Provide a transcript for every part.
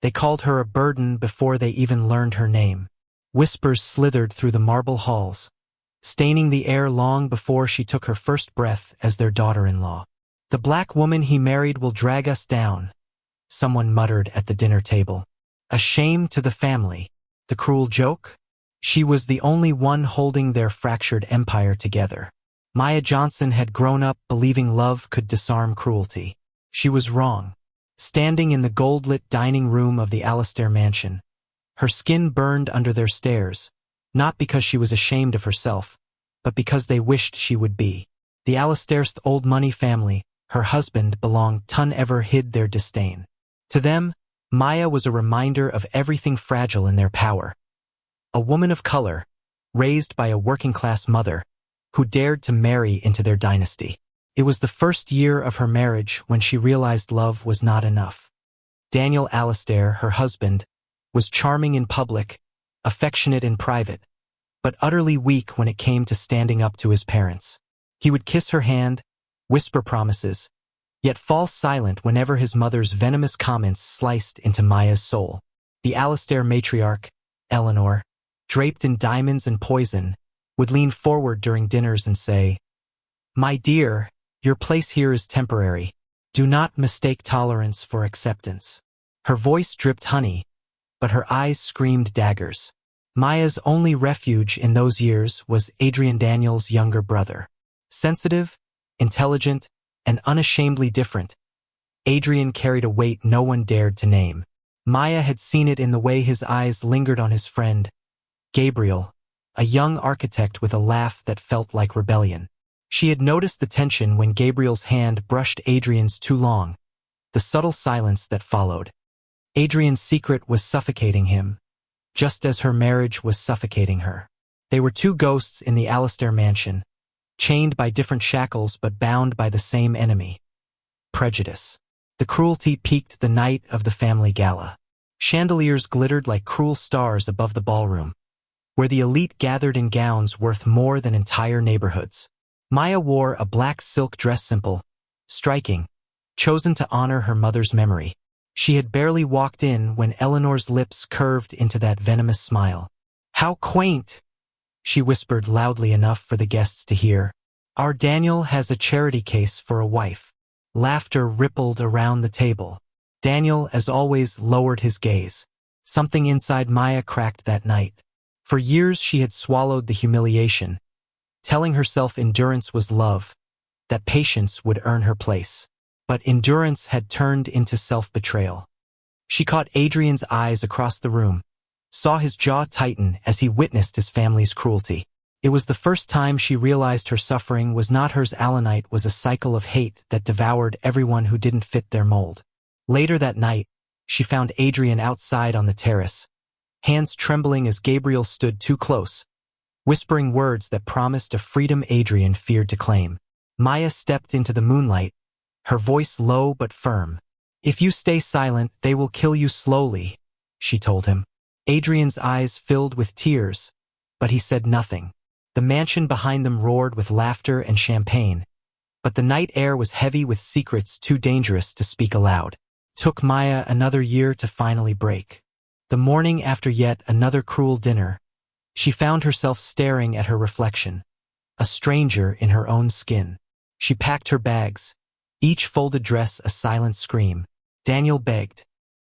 They called her a burden before they even learned her name. Whispers slithered through the marble halls, staining the air long before she took her first breath as their daughter-in-law. "The black woman he married will drag us down," someone muttered at the dinner table. "A shame to the family." The cruel joke? She was the only one holding their fractured empire together. Maya Johnson had grown up believing love could disarm cruelty. She was wrong. Standing in the gold-lit dining room of the Alastair mansion, her skin burned under their stares, not because she was ashamed of herself, but because they wished she would be. The Alastair's old money family, her husband belonged, none ever hid their disdain. To them, Maya was a reminder of everything fragile in their power. A woman of color, raised by a working-class mother, who dared to marry into their dynasty. It was the first year of her marriage when she realized love was not enough. Daniel Alastair, her husband, was charming in public, affectionate in private, but utterly weak when it came to standing up to his parents. He would kiss her hand, whisper promises, yet fall silent whenever his mother's venomous comments sliced into Maya's soul. The Alastair matriarch, Eleanor, draped in diamonds and poison, would lean forward during dinners and say, "My dear, your place here is temporary. Do not mistake tolerance for acceptance." Her voice dripped honey, but her eyes screamed daggers. Maya's only refuge in those years was Adrian, Daniel's younger brother. Sensitive, intelligent, and unashamedly different, Adrian carried a weight no one dared to name. Maya had seen it in the way his eyes lingered on his friend, Gabriel, a young architect with a laugh that felt like rebellion. She had noticed the tension when Gabriel's hand brushed Adrian's too long, the subtle silence that followed. Adrian's secret was suffocating him, just as her marriage was suffocating her. They were two ghosts in the Alastair mansion, chained by different shackles but bound by the same enemy: prejudice. The cruelty peaked the night of the family gala. Chandeliers glittered like cruel stars above the ballroom, where the elite gathered in gowns worth more than entire neighborhoods. Maya wore a black silk dress, simple, striking, chosen to honor her mother's memory. She had barely walked in when Eleanor's lips curved into that venomous smile. "How quaint!" she whispered loudly enough for the guests to hear. "Our Daniel has a charity case for a wife." Laughter rippled around the table. Daniel, as always, lowered his gaze. Something inside Maya cracked that night. For years she had swallowed the humiliation, telling herself endurance was love, that patience would earn her place. But endurance had turned into self-betrayal. She caught Adrian's eyes across the room, saw his jaw tighten as he witnessed his family's cruelty. It was the first time she realized her suffering was not hers. Alanite was a cycle of hate that devoured everyone who didn't fit their mold. Later that night, she found Adrian outside on the terrace, hands trembling as Gabriel stood too close, whispering words that promised a freedom Adrian feared to claim. Maya stepped into the moonlight, her voice low but firm. "If you stay silent, they will kill you slowly," she told him. Adrian's eyes filled with tears, but he said nothing. The mansion behind them roared with laughter and champagne, but the night air was heavy with secrets too dangerous to speak aloud. Took Maya another year to finally break. The morning after yet another cruel dinner, she found herself staring at her reflection, a stranger in her own skin. She packed her bags, each folded dress a silent scream. Daniel begged.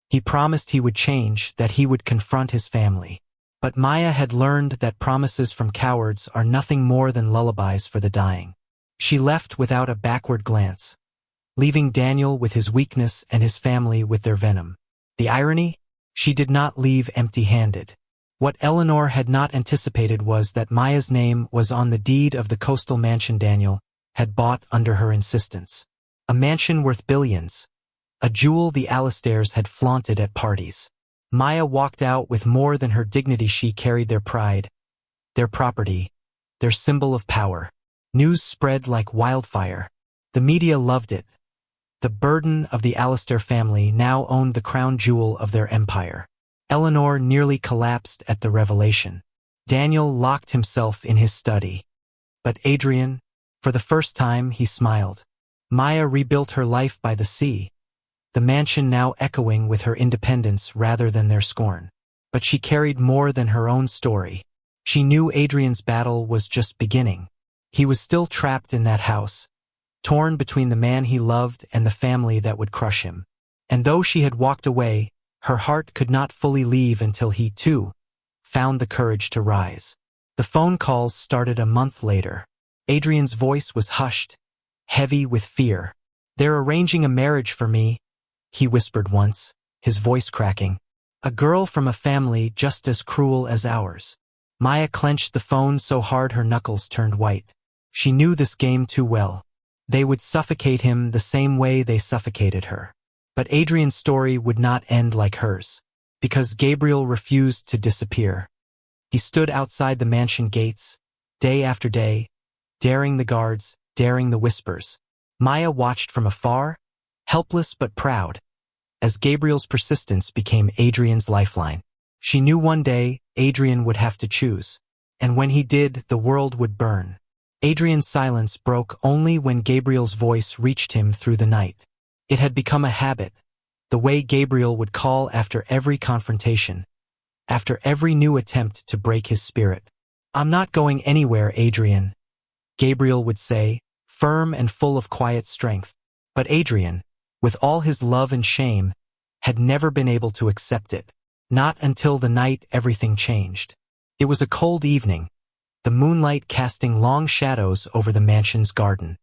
He promised he would change, that he would confront his family. But Maya had learned that promises from cowards are nothing more than lullabies for the dying. She left without a backward glance, leaving Daniel with his weakness and his family with their venom. The irony? She did not leave empty-handed. What Eleanor had not anticipated was that Maya's name was on the deed of the coastal mansion Daniel had bought under her insistence. A mansion worth billions, a jewel the Alastairs had flaunted at parties. Maya walked out with more than her dignity. She carried their pride, their property, their symbol of power. News spread like wildfire. The media loved it. The burden of the Alastair family now owned the crown jewel of their empire. Eleanor nearly collapsed at the revelation. Daniel locked himself in his study. But Adrian, for the first time, he smiled. Maya rebuilt her life by the sea, the mansion now echoing with her independence rather than their scorn. But she carried more than her own story. She knew Adrian's battle was just beginning. He was still trapped in that house, torn between the man he loved and the family that would crush him. And though she had walked away, her heart could not fully leave until he, too, found the courage to rise. The phone calls started a month later. Adrian's voice was hushed, heavy with fear. "They're arranging a marriage for me," he whispered once, his voice cracking. "A girl from a family just as cruel as ours." Maya clenched the phone so hard her knuckles turned white. She knew this game too well. They would suffocate him the same way they suffocated her. But Adrian's story would not end like hers, because Gabriel refused to disappear. He stood outside the mansion gates, day after day, daring the guards, daring the whispers. Maya watched from afar, helpless but proud, as Gabriel's persistence became Adrian's lifeline. She knew one day Adrian would have to choose, and when he did, the world would burn. Adrian's silence broke only when Gabriel's voice reached him through the night. It had become a habit, the way Gabriel would call after every confrontation, after every new attempt to break his spirit. "I'm not going anywhere, Adrian," Gabriel would say, firm and full of quiet strength. But Adrian, with all his love and shame, had never been able to accept it. Not until the night everything changed. It was a cold evening, the moonlight casting long shadows over the mansion's garden.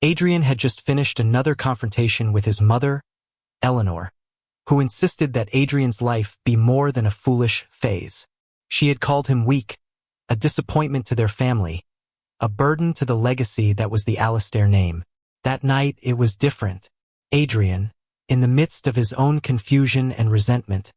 Adrian had just finished another confrontation with his mother, Eleanor, who insisted that Adrian's life be more than a foolish phase. She had called him weak, a disappointment to their family, a burden to the legacy that was the Alistair name. That night it was different. Adrian, in the midst of his own confusion and resentment,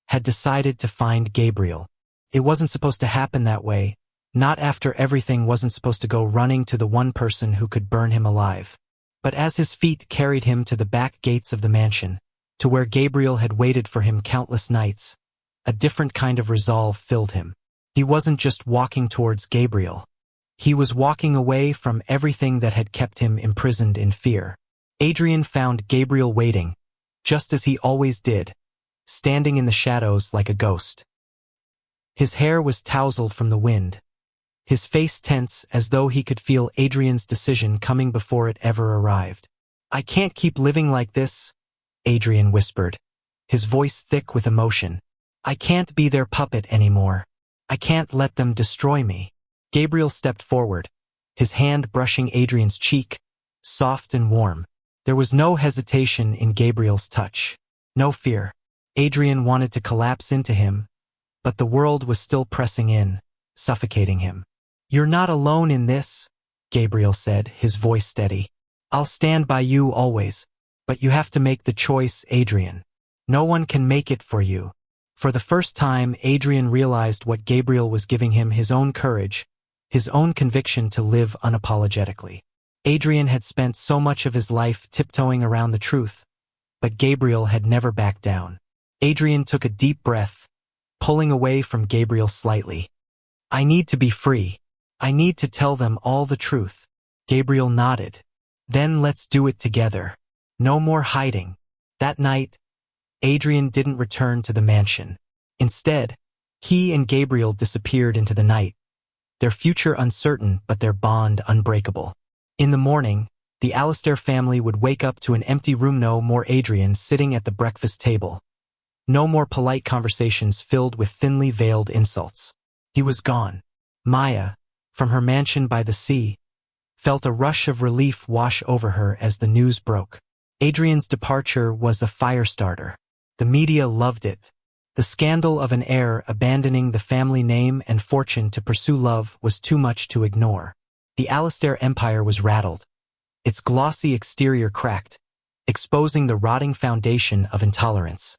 had decided to find Gabriel. It wasn't supposed to happen that way. Not after everything wasn't supposed to go running to the one person who could burn him alive. But as his feet carried him to the back gates of the mansion, to where Gabriel had waited for him countless nights, a different kind of resolve filled him. He wasn't just walking towards Gabriel. He was walking away from everything that had kept him imprisoned in fear. Adrian found Gabriel waiting, just as he always did, standing in the shadows like a ghost. His hair was tousled from the wind, his face tense as though he could feel Adrian's decision coming before it ever arrived. "I can't keep living like this," Adrian whispered, his voice thick with emotion. "I can't be their puppet anymore. I can't let them destroy me." Gabriel stepped forward, his hand brushing Adrian's cheek, soft and warm. There was no hesitation in Gabriel's touch, no fear. Adrian wanted to collapse into him, but the world was still pressing in, suffocating him. "You're not alone in this," Gabriel said, his voice steady. "I'll stand by you always, but you have to make the choice, Adrian. No one can make it for you." For the first time, Adrian realized what Gabriel was giving him: his own courage, his own conviction to live unapologetically. Adrian had spent so much of his life tiptoeing around the truth, but Gabriel had never backed down. Adrian took a deep breath, pulling away from Gabriel slightly. "I need to be free. I need to tell them all the truth." Gabriel nodded. "Then let's do it together. No more hiding." That night, Adrian didn't return to the mansion. Instead, he and Gabriel disappeared into the night, their future uncertain but their bond unbreakable. In the morning, the Alistair family would wake up to an empty room. No more Adrian sitting at the breakfast table. No more polite conversations filled with thinly veiled insults. He was gone. Maya, from her mansion by the sea, felt a rush of relief wash over her as the news broke. Adrian's departure was a firestarter. The media loved it. The scandal of an heir abandoning the family name and fortune to pursue love was too much to ignore. The Alistair empire was rattled, its glossy exterior cracked, exposing the rotting foundation of intolerance.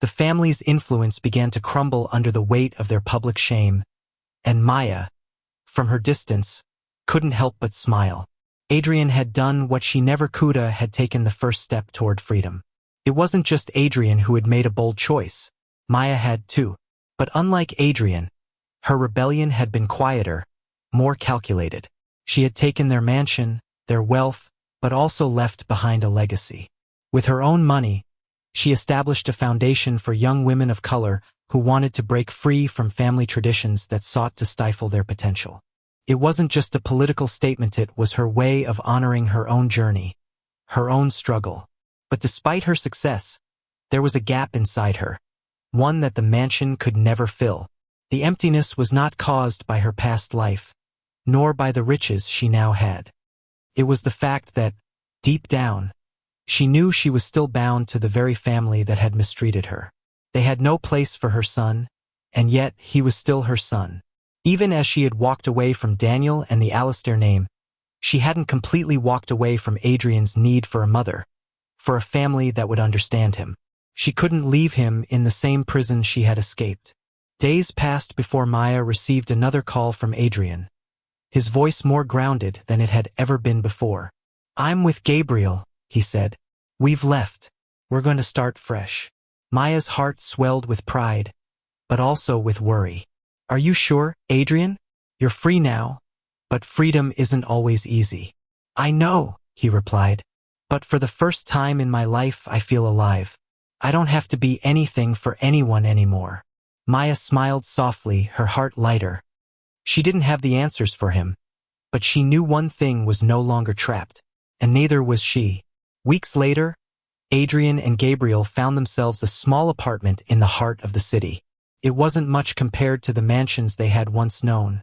The family's influence began to crumble under the weight of their public shame, and Maya, from her distance, couldn't help but smile. Adrian had done what she never could have, had taken the first step toward freedom. It wasn't just Adrian who had made a bold choice. Maya had too. But unlike Adrian, her rebellion had been quieter, more calculated. She had taken their mansion, their wealth, but also left behind a legacy. With her own money, she established a foundation for young women of color who wanted to break free from family traditions that sought to stifle their potential. It wasn't just a political statement, it was her way of honoring her own journey, her own struggle. But despite her success, there was a gap inside her, one that the mansion could never fill. The emptiness was not caused by her past life, nor by the riches she now had. It was the fact that, deep down, she knew she was still bound to the very family that had mistreated her. They had no place for her son, and yet he was still her son. Even as she had walked away from Daniel and the Alistair name, she hadn't completely walked away from Adrian's need for a mother, for a family that would understand him. She couldn't leave him in the same prison she had escaped. Days passed before Maya received another call from Adrian, his voice more grounded than it had ever been before. "I'm with Gabriel," he said. "We've left. We're going to start fresh." Maya's heart swelled with pride, but also with worry. "Are you sure, Adrian? You're free now, but freedom isn't always easy." "I know," he replied, "but for the first time in my life I feel alive. I don't have to be anything for anyone anymore." Maya smiled softly, her heart lighter. She didn't have the answers for him, but she knew one thing was no longer trapped, and neither was she. Weeks later, Adrian and Gabriel found themselves a small apartment in the heart of the city. It wasn't much compared to the mansions they had once known,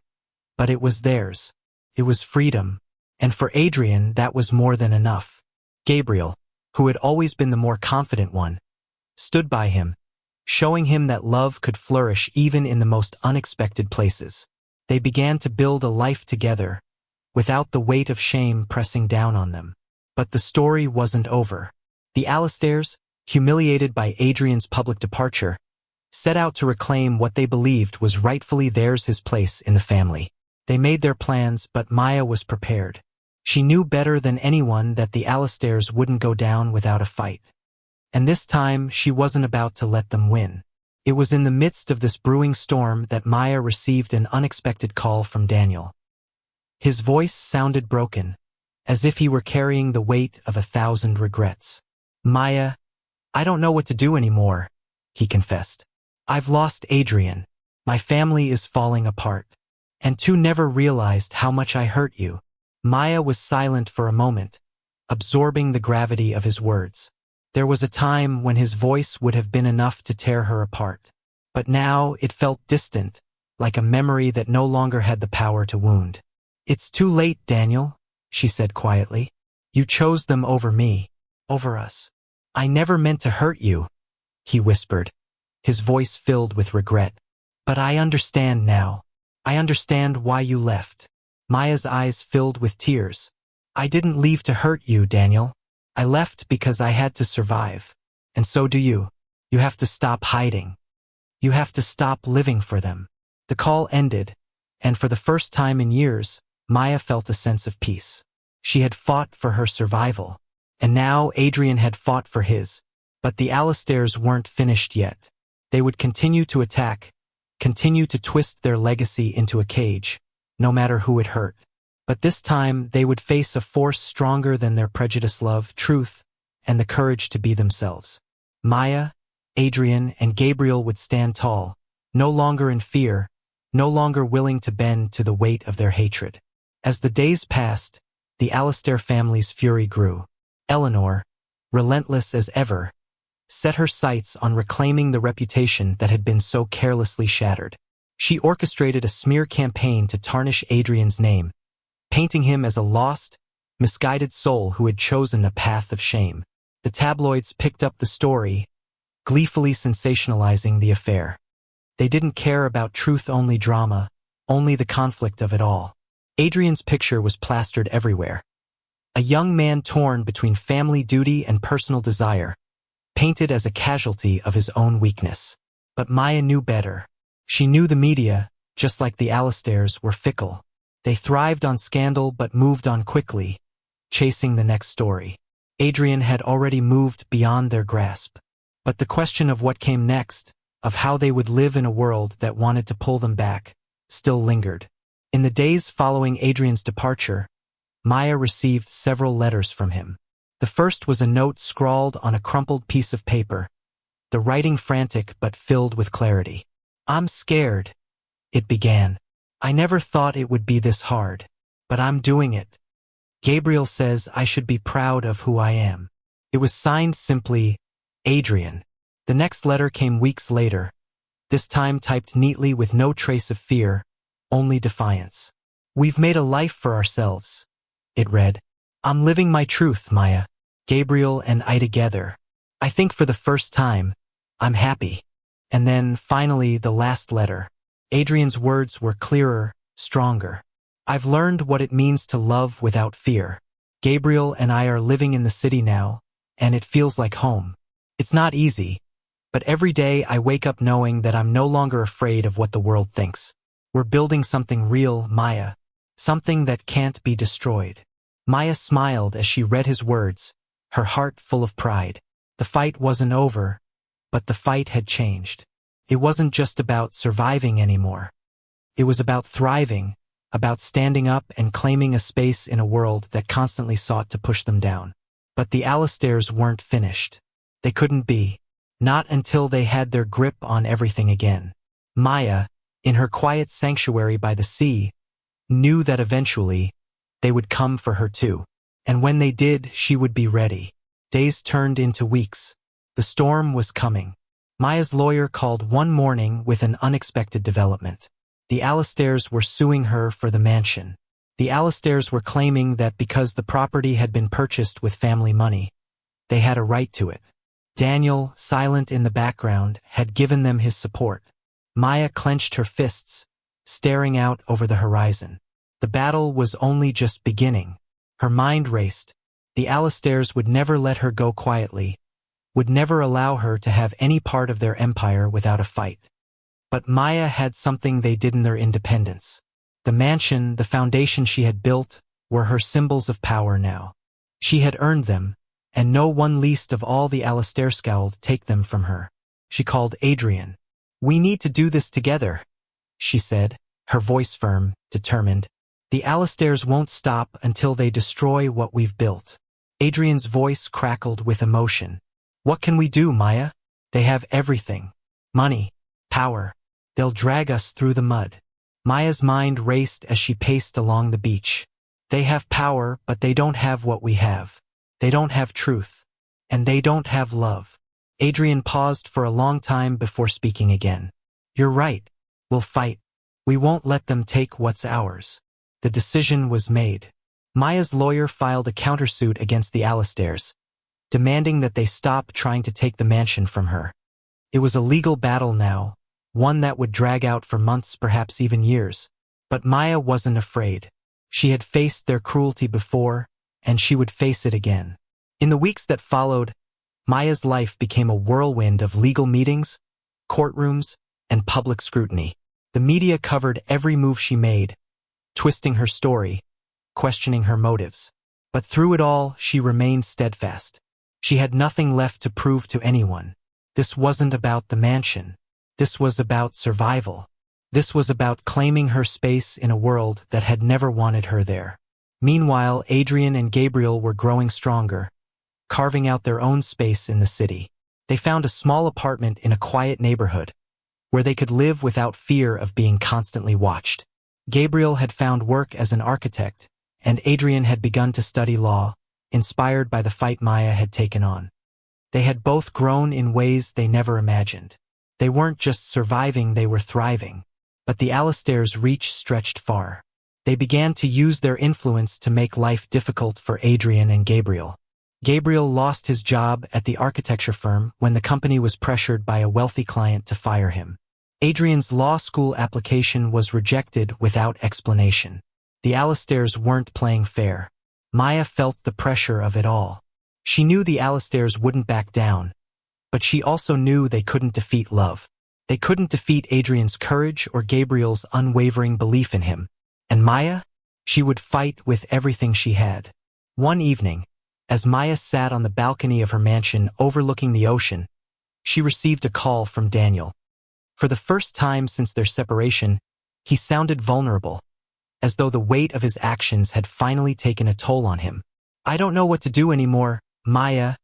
but it was theirs. It was freedom, and for Adrian that was more than enough. Gabriel, who had always been the more confident one, stood by him, showing him that love could flourish even in the most unexpected places. They began to build a life together, without the weight of shame pressing down on them. But the story wasn't over. The Alistairs, humiliated by Adrian's public departure, set out to reclaim what they believed was rightfully theirs, his place in the family. They made their plans, but Maya was prepared. She knew better than anyone that the Alistairs wouldn't go down without a fight. And this time she wasn't about to let them win. It was in the midst of this brewing storm that Maya received an unexpected call from Daniel. His voice sounded broken, as if he were carrying the weight of 1,000 regrets. "Maya, I don't know what to do anymore," he confessed. "I've lost Adrian. My family is falling apart. And you never realized how much I hurt you." Maya was silent for a moment, absorbing the gravity of his words. There was a time when his voice would have been enough to tear her apart. But now it felt distant, like a memory that no longer had the power to wound. "It's too late, Daniel," she said quietly. "You chose them over me, over us. I never meant to hurt you," he whispered, his voice filled with regret. "But I understand now. I understand why you left." Maya's eyes filled with tears. "I didn't leave to hurt you, Daniel. I left because I had to survive. And so do you. You have to stop hiding. You have to stop living for them." The call ended, and for the first time in years, Maya felt a sense of peace. She had fought for her survival, and now Adrian had fought for his. But the Alistairs weren't finished yet. They would continue to attack, continue to twist their legacy into a cage, no matter who it hurt. But this time they would face a force stronger than their prejudice, love, truth, and the courage to be themselves. Maya, Adrian, and Gabriel would stand tall, no longer in fear, no longer willing to bend to the weight of their hatred. As the days passed, the Alistair family's fury grew. Eleanor, relentless as ever, set her sights on reclaiming the reputation that had been so carelessly shattered. She orchestrated a smear campaign to tarnish Adrian's name, painting him as a lost, misguided soul who had chosen a path of shame. The tabloids picked up the story, gleefully sensationalizing the affair. They didn't care about truth-only drama, only the conflict of it all. Adrian's picture was plastered everywhere. A young man torn between family duty and personal desire, painted as a casualty of his own weakness. But Maya knew better. She knew the media, just like the Alistairs, were fickle. They thrived on scandal but moved on quickly, chasing the next story. Adrian had already moved beyond their grasp. But the question of what came next, of how they would live in a world that wanted to pull them back, still lingered. In the days following Adrian's departure, Maya received several letters from him. The first was a note scrawled on a crumpled piece of paper, the writing frantic but filled with clarity. "I'm scared," it began. "I never thought it would be this hard. But I'm doing it. Gabriel says I should be proud of who I am." It was signed simply, Adrian. The next letter came weeks later, this time typed neatly with no trace of fear, only defiance. "We've made a life for ourselves," it read. "I'm living my truth, Maya. Gabriel and I together. I think for the first time, I'm happy." And then, finally, the last letter. Adrian's words were clearer, stronger. "I've learned what it means to love without fear. Gabriel and I are living in the city now, and it feels like home. It's not easy, but every day I wake up knowing that I'm no longer afraid of what the world thinks. We're building something real, Maya. Something that can't be destroyed." Maya smiled as she read his words, her heart full of pride. The fight wasn't over, but the fight had changed. It wasn't just about surviving anymore. It was about thriving, about standing up and claiming a space in a world that constantly sought to push them down. But the Alistairs weren't finished. They couldn't be. Not until they had their grip on everything again. Maya, in her quiet sanctuary by the sea, knew that eventually they would come for her too. And when they did, she would be ready. Days turned into weeks. The storm was coming. Maya's lawyer called one morning with an unexpected development. The Alistairs were suing her for the mansion. The Alistairs were claiming that because the property had been purchased with family money, they had a right to it. Daniel, silent in the background, had given them his support. Maya clenched her fists, staring out over the horizon. The battle was only just beginning. Her mind raced. The Alistairs would never let her go quietly, would never allow her to have any part of their empire without a fight. But Maya had something they did in their independence. The mansion, the foundation she had built, were her symbols of power now. She had earned them, and no one, least of all the Alistair, scowled take them from her. She called Adrian. "We need to do this together," she said, her voice firm, determined. "The Alistairs won't stop until they destroy what we've built." Adrian's voice crackled with emotion. "What can we do, Maya? They have everything. Money, power. They'll drag us through the mud." Maya's mind raced as she paced along the beach. "They have power, but they don't have what we have. They don't have truth. And they don't have love." Adrian paused for a long time before speaking again. "You're right. We'll fight. We won't let them take what's ours." The decision was made. Maya's lawyer filed a countersuit against the Alistairs, demanding that they stop trying to take the mansion from her. It was a legal battle now, one that would drag out for months, perhaps even years. But Maya wasn't afraid. She had faced their cruelty before, and she would face it again. In the weeks that followed, Maya's life became a whirlwind of legal meetings, courtrooms, and public scrutiny. The media covered every move she made, twisting her story, questioning her motives. But through it all, she remained steadfast. She had nothing left to prove to anyone. This wasn't about the mansion. This was about survival. This was about claiming her space in a world that had never wanted her there. Meanwhile, Adrian and Gabriel were growing stronger, carving out their own space in the city. They found a small apartment in a quiet neighborhood, where they could live without fear of being constantly watched. Gabriel had found work as an architect, and Adrian had begun to study law, inspired by the fight Maya had taken on. They had both grown in ways they never imagined. They weren't just surviving, they were thriving. But the Alistairs' reach stretched far. They began to use their influence to make life difficult for Adrian and Gabriel. Gabriel lost his job at the architecture firm when the company was pressured by a wealthy client to fire him. Adrian's law school application was rejected without explanation. The Alistairs weren't playing fair. Maya felt the pressure of it all. She knew the Alistairs wouldn't back down, but she also knew they couldn't defeat love. They couldn't defeat Adrian's courage or Gabriel's unwavering belief in him. And Maya? She would fight with everything she had. One evening, as Maya sat on the balcony of her mansion overlooking the ocean, she received a call from Daniel. For the first time since their separation, he sounded vulnerable, as though the weight of his actions had finally taken a toll on him. "I don't know what to do anymore," Maya,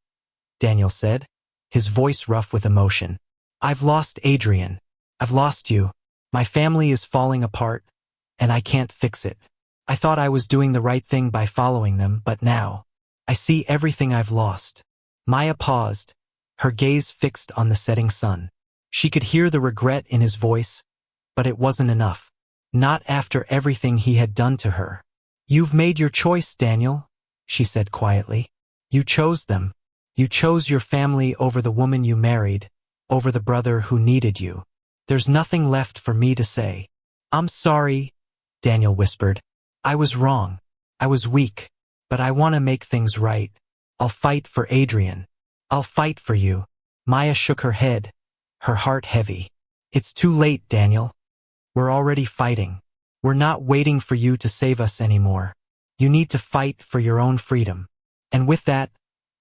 Daniel said, his voice rough with emotion. I've lost Adrian. I've lost you. My family is falling apart, and I can't fix it. I thought I was doing the right thing by following them, but now, I see everything I've lost. Maya paused, her gaze fixed on the setting sun. She could hear the regret in his voice, but it wasn't enough. Not after everything he had done to her. You've made your choice, Daniel, she said quietly. You chose them. You chose your family over the woman you married, over the brother who needed you. There's nothing left for me to say. I'm sorry, Daniel whispered. I was wrong. I was weak, but I want to make things right. I'll fight for Adrian. I'll fight for you. Maya shook her head, her heart heavy. It's too late, Daniel. We're already fighting. We're not waiting for you to save us anymore. You need to fight for your own freedom. And with that,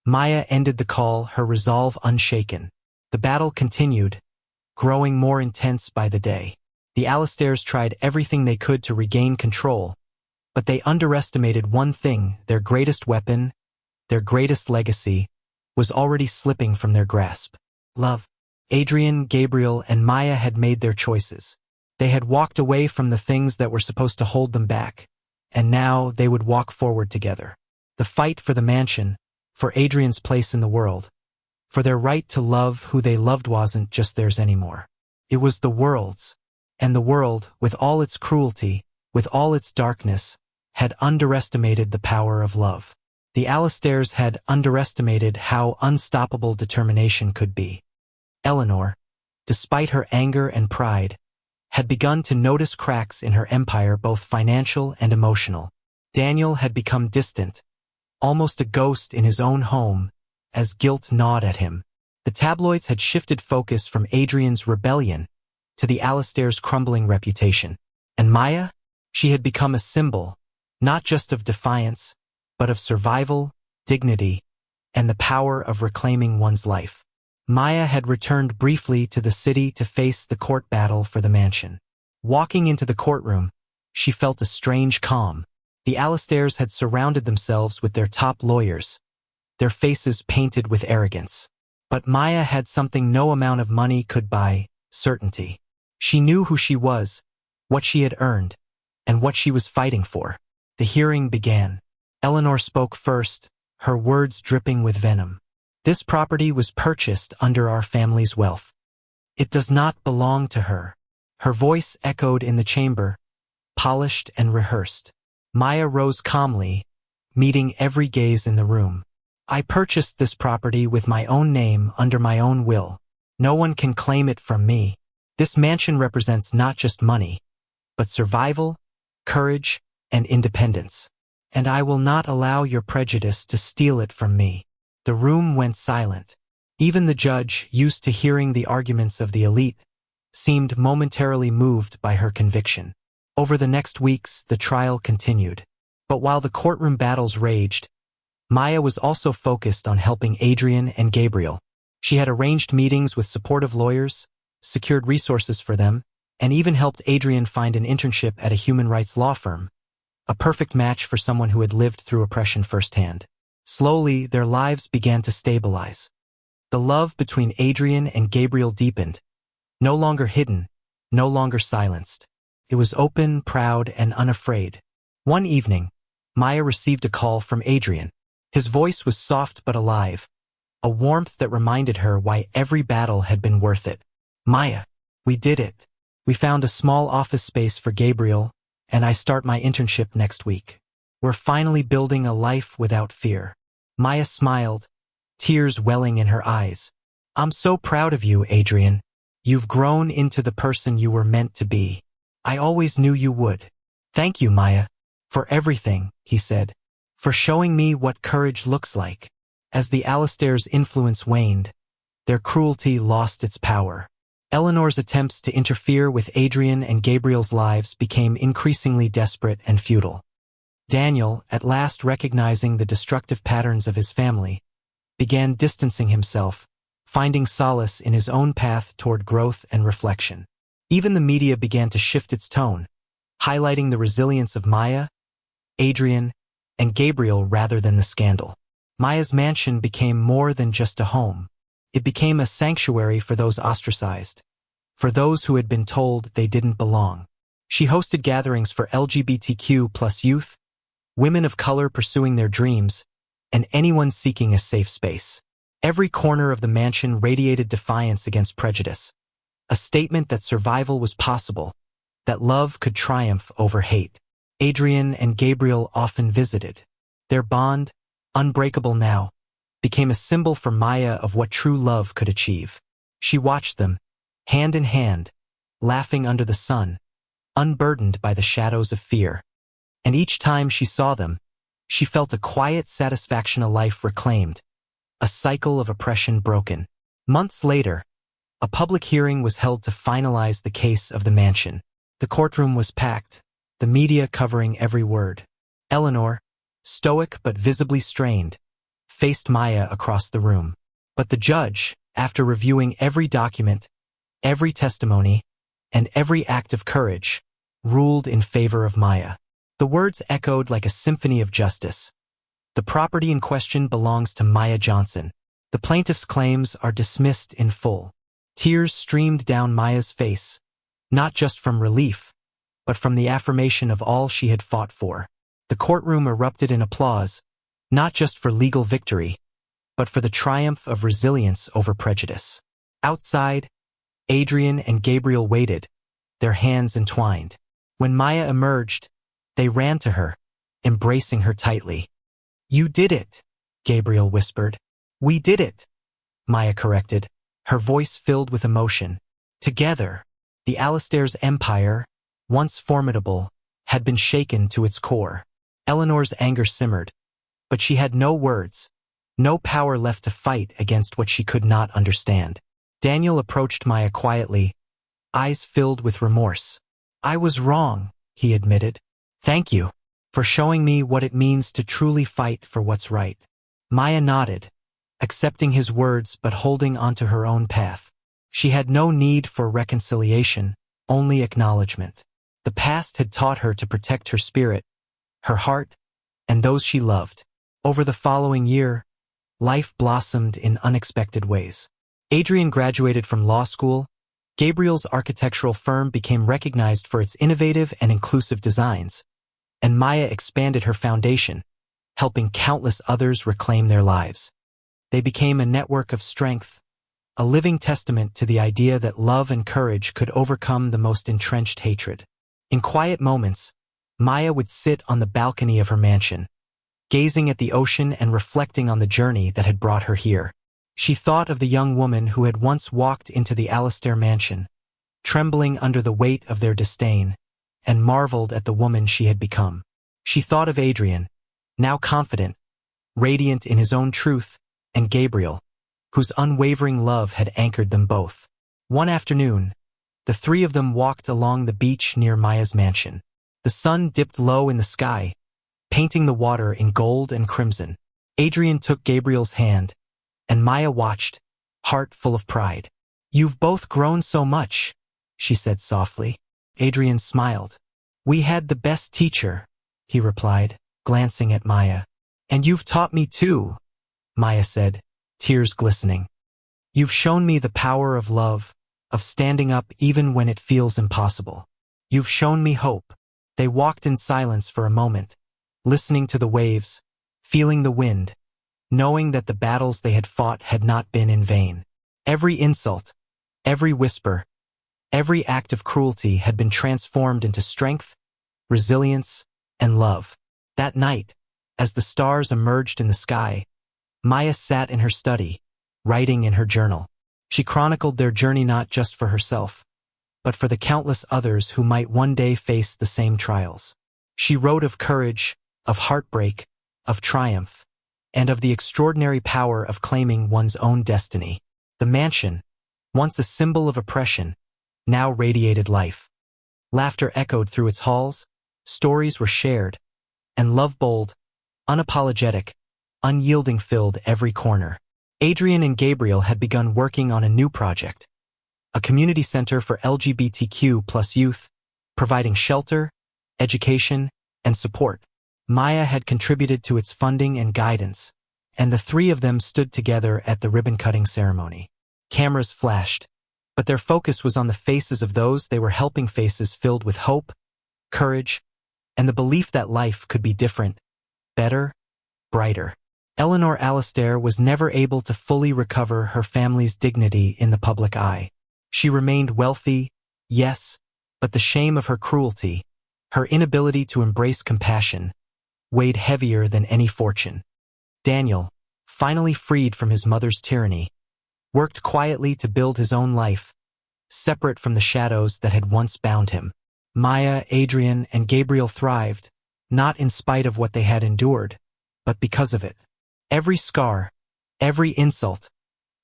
Maya ended the call, her resolve unshaken. The battle continued, growing more intense by the day. The Alistairs tried everything they could to regain control, but they underestimated one thing: their greatest weapon, their greatest legacy, was already slipping from their grasp. Love. Adrian, Gabriel, and Maya had made their choices. They had walked away from the things that were supposed to hold them back, and now they would walk forward together. The fight for the mansion, for Adrian's place in the world, for their right to love who they loved wasn't just theirs anymore. It was the world's, and the world, with all its cruelty, with all its darkness, had underestimated the power of love. The Alistairs had underestimated how unstoppable determination could be. Eleanor, despite her anger and pride, had begun to notice cracks in her empire, both financial and emotional. Daniel had become distant, almost a ghost in his own home, as guilt gnawed at him. The tabloids had shifted focus from Adrian's rebellion to the Alistairs' crumbling reputation. And Maya? She had become a symbol, not just of defiance, but of survival, dignity, and the power of reclaiming one's life. Maya had returned briefly to the city to face the court battle for the mansion. Walking into the courtroom, she felt a strange calm. The Alistairs had surrounded themselves with their top lawyers, their faces painted with arrogance. But Maya had something no amount of money could buy: certainty. She knew who she was, what she had earned, and what she was fighting for. The hearing began. Eleanor spoke first, her words dripping with venom. This property was purchased under our family's wealth. It does not belong to her. Her voice echoed in the chamber, polished and rehearsed. Maya rose calmly, meeting every gaze in the room. I purchased this property with my own name, under my own will. No one can claim it from me. This mansion represents not just money, but survival, courage, and independence. And I will not allow your prejudice to steal it from me. The room went silent. Even the judge, used to hearing the arguments of the elite, seemed momentarily moved by her conviction. Over the next weeks, the trial continued. But while the courtroom battles raged, Maya was also focused on helping Adrian and Gabriel. She had arranged meetings with supportive lawyers, secured resources for them, and even helped Adrian find an internship at a human rights law firm, a perfect match for someone who had lived through oppression firsthand. Slowly, their lives began to stabilize. The love between Adrian and Gabriel deepened, no longer hidden, no longer silenced. It was open, proud, and unafraid. One evening, Maya received a call from Adrian. His voice was soft but alive, a warmth that reminded her why every battle had been worth it. Maya, we did it. We found a small office space for Gabriel, and I start my internship next week. We're finally building a life without fear. Maya smiled, tears welling in her eyes. I'm so proud of you, Adrian. You've grown into the person you were meant to be. I always knew you would. Thank you, Maya, for everything, he said, for showing me what courage looks like. As the Alistairs' influence waned, their cruelty lost its power. Eleanor's attempts to interfere with Adrian and Gabriel's lives became increasingly desperate and futile. Daniel, at last recognizing the destructive patterns of his family, began distancing himself, finding solace in his own path toward growth and reflection. Even the media began to shift its tone, highlighting the resilience of Maya, Adrian, and Gabriel rather than the scandal. Maya's mansion became more than just a home. It became a sanctuary for those ostracized, for those who had been told they didn't belong. She hosted gatherings for LGBTQ+ youth, women of color pursuing their dreams, and anyone seeking a safe space. Every corner of the mansion radiated defiance against prejudice, a statement that survival was possible, that love could triumph over hate. Adrian and Gabriel often visited. Their bond, unbreakable now, became a symbol for Maya of what true love could achieve. She watched them, hand in hand, laughing under the sun, unburdened by the shadows of fear. And each time she saw them, she felt a quiet satisfaction, a life reclaimed, a cycle of oppression broken. Months later, a public hearing was held to finalize the case of the mansion. The courtroom was packed, the media covering every word. Eleanor, stoic but visibly strained, faced Maya across the room. But the judge, after reviewing every document, every testimony, and every act of courage, ruled in favor of Maya. The words echoed like a symphony of justice. The property in question belongs to Maya Johnson. The plaintiff's claims are dismissed in full. Tears streamed down Maya's face, not just from relief, but from the affirmation of all she had fought for. The courtroom erupted in applause, not just for legal victory, but for the triumph of resilience over prejudice. Outside, Adrian and Gabriel waited, their hands entwined. When Maya emerged, they ran to her, embracing her tightly. "You did it," Gabriel whispered. "We did it," Maya corrected, her voice filled with emotion. Together, the Alastair's empire, once formidable, had been shaken to its core. Eleanor's anger simmered, but she had no words, no power left to fight against what she could not understand. Daniel approached Maya quietly, eyes filled with remorse. "I was wrong," he admitted. "Thank you for showing me what it means to truly fight for what's right." Maya nodded, accepting his words but holding onto her own path. She had no need for reconciliation, only acknowledgement. The past had taught her to protect her spirit, her heart, and those she loved. Over the following year, life blossomed in unexpected ways. Adrian graduated from law school. Gabriel's architectural firm became recognized for its innovative and inclusive designs, and Maya expanded her foundation, helping countless others reclaim their lives. They became a network of strength, a living testament to the idea that love and courage could overcome the most entrenched hatred. In quiet moments, Maya would sit on the balcony of her mansion, gazing at the ocean and reflecting on the journey that had brought her here. She thought of the young woman who had once walked into the Alastair mansion, trembling under the weight of their disdain, and marveled at the woman she had become. She thought of Adrian, now confident, radiant in his own truth, and Gabriel, whose unwavering love had anchored them both. One afternoon, the three of them walked along the beach near Maya's mansion. The sun dipped low in the sky, painting the water in gold and crimson. Adrian took Gabriel's hand, and Maya watched, heart full of pride. "You've both grown so much," she said softly. Adrian smiled. "We had the best teacher," he replied, glancing at Maya. "And you've taught me too," Maya said, tears glistening. "You've shown me the power of love, of standing up even when it feels impossible. You've shown me hope." They walked in silence for a moment, listening to the waves, feeling the wind, knowing that the battles they had fought had not been in vain. Every insult, every whisper, every act of cruelty had been transformed into strength, resilience, and love. That night, as the stars emerged in the sky, Maya sat in her study, writing in her journal. She chronicled their journey not just for herself, but for the countless others who might one day face the same trials. She wrote of courage, of heartbreak, of triumph, and of the extraordinary power of claiming one's own destiny. The mansion, once a symbol of oppression, now radiated life. Laughter echoed through its halls, stories were shared, and love bold, unapologetic, unyielding filled every corner. Adrian and Gabriel had begun working on a new project, a community center for LGBTQ+ youth, providing shelter, education, and support. Maya had contributed to its funding and guidance, and the three of them stood together at the ribbon-cutting ceremony. Cameras flashed, but their focus was on the faces of those they were helping, faces filled with hope, courage, and the belief that life could be different, better, brighter. Eleanor Alastair was never able to fully recover her family's dignity in the public eye. She remained wealthy, yes, but the shame of her cruelty, her inability to embrace compassion, weighed heavier than any fortune. Daniel, finally freed from his mother's tyranny, worked quietly to build his own life, separate from the shadows that had once bound him. Maya, Adrian, and Gabriel thrived, not in spite of what they had endured, but because of it. Every scar, every insult,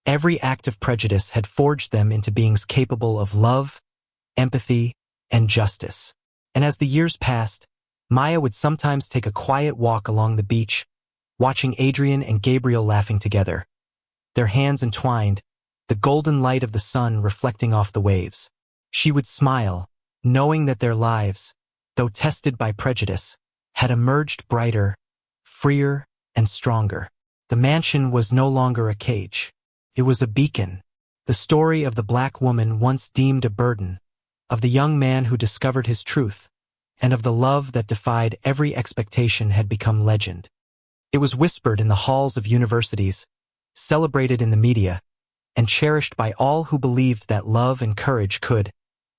every act of prejudice had forged them into beings capable of love, empathy, and justice. And as the years passed, Maya would sometimes take a quiet walk along the beach, watching Adrian and Gabriel laughing together, their hands entwined, the golden light of the sun reflecting off the waves. She would smile, knowing that their lives, though tested by prejudice, had emerged brighter, freer, and stronger. The mansion was no longer a cage. It was a beacon. The story of the black woman once deemed a burden, of the young man who discovered his truth, and of the love that defied every expectation had become legend. It was whispered in the halls of universities, celebrated in the media, and cherished by all who believed that love and courage could,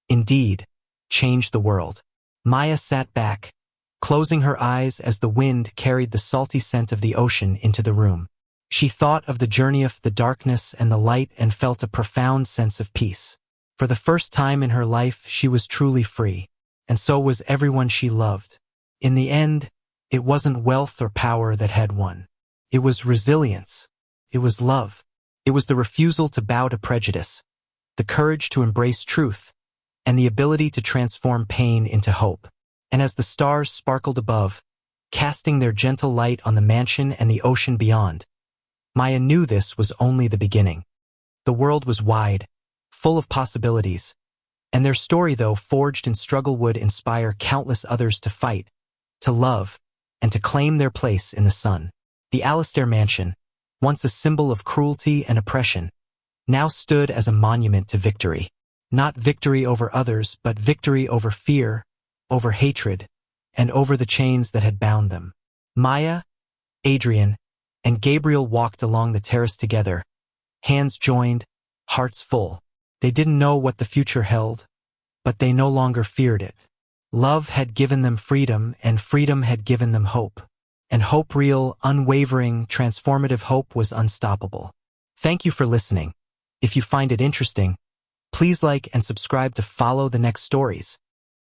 indeed, change the world. Maya sat back, closing her eyes as the wind carried the salty scent of the ocean into the room. She thought of the journey of the darkness and the light and felt a profound sense of peace. For the first time in her life, she was truly free, and so was everyone she loved. In the end, it wasn't wealth or power that had won. It was resilience. It was love. It was the refusal to bow to prejudice, the courage to embrace truth, and the ability to transform pain into hope. And as the stars sparkled above, casting their gentle light on the mansion and the ocean beyond, Maya knew this was only the beginning. The world was wide, full of possibilities, and their story, though forged in struggle, would inspire countless others to fight, to love, and to claim their place in the sun. The Alastair mansion, once a symbol of cruelty and oppression, now stood as a monument to victory. Not victory over others, but victory over fear, over hatred, and over the chains that had bound them. Maya, Adrian, and Gabriel walked along the terrace together, hands joined, hearts full. They didn't know what the future held, but they no longer feared it. Love had given them freedom, and freedom had given them hope. And hope, real, unwavering, transformative hope, was unstoppable. Thank you for listening. If you find it interesting, please like and subscribe to follow the next stories.